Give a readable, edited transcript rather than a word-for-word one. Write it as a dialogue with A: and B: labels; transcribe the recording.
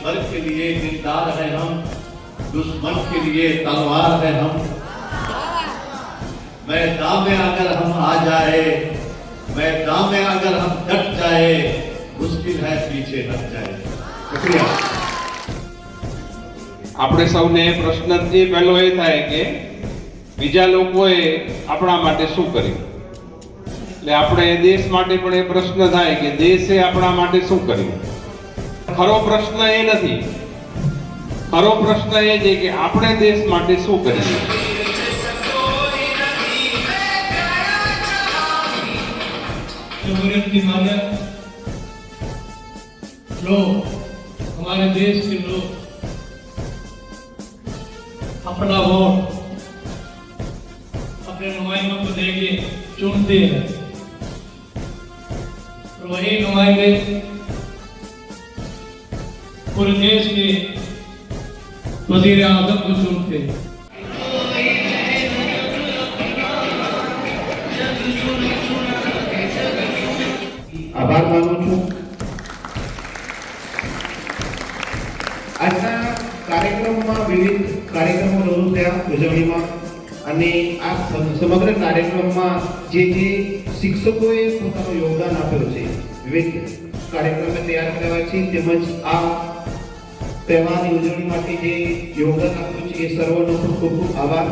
A: घर के लिए दिलदार है हम, दुश्मन के लिए तलवार है हम। मैदान में अगर हम आ जाए, मैदान में अगर हम डट जाए, मुश्किल है पीछे हट जाए। शुक्रिया।
B: આપણે સૌને પ્રશ્ન જે પહેલો એ થાય કે બીજા લોકોએ આપણા માટે શું કર્યું, એટલે આપણે દેશ માટે પણ એ પ્રશ્ન થાય કે દેશે આપણા માટે શું કર્યું. ખરો પ્રશ્ન એ નથી, ખરો પ્રશ્ન એ છે કે આપણે દેશ માટે શું કર્યું.
C: जमहूरियत की मान्यता लोग, हमारे देश के लोग अपना वोट अपने नुमाइंदों को देके चुनते हैं, और वही नुमाइंदे पूरे देश के वजीर आजम को चुनते हैं.
D: આભાર માનું છું. આજના કાર્યક્રમમાં વિવિધ કાર્યક્રમો રજૂ થયા ઉજવણીમાં, અને આ સમગ્ર કાર્યક્રમમાં જે શિક્ષકોએ પોતાનું યોગદાન આપ્યું છે, વિવિધ કાર્યક્રમો તૈયાર કર્યા છે, તેમજ આ તહેવારની ઉજવણી માટે જે યોગદાન આપ્યું છે એ સર્વનો ખૂબ ખૂબ આભાર.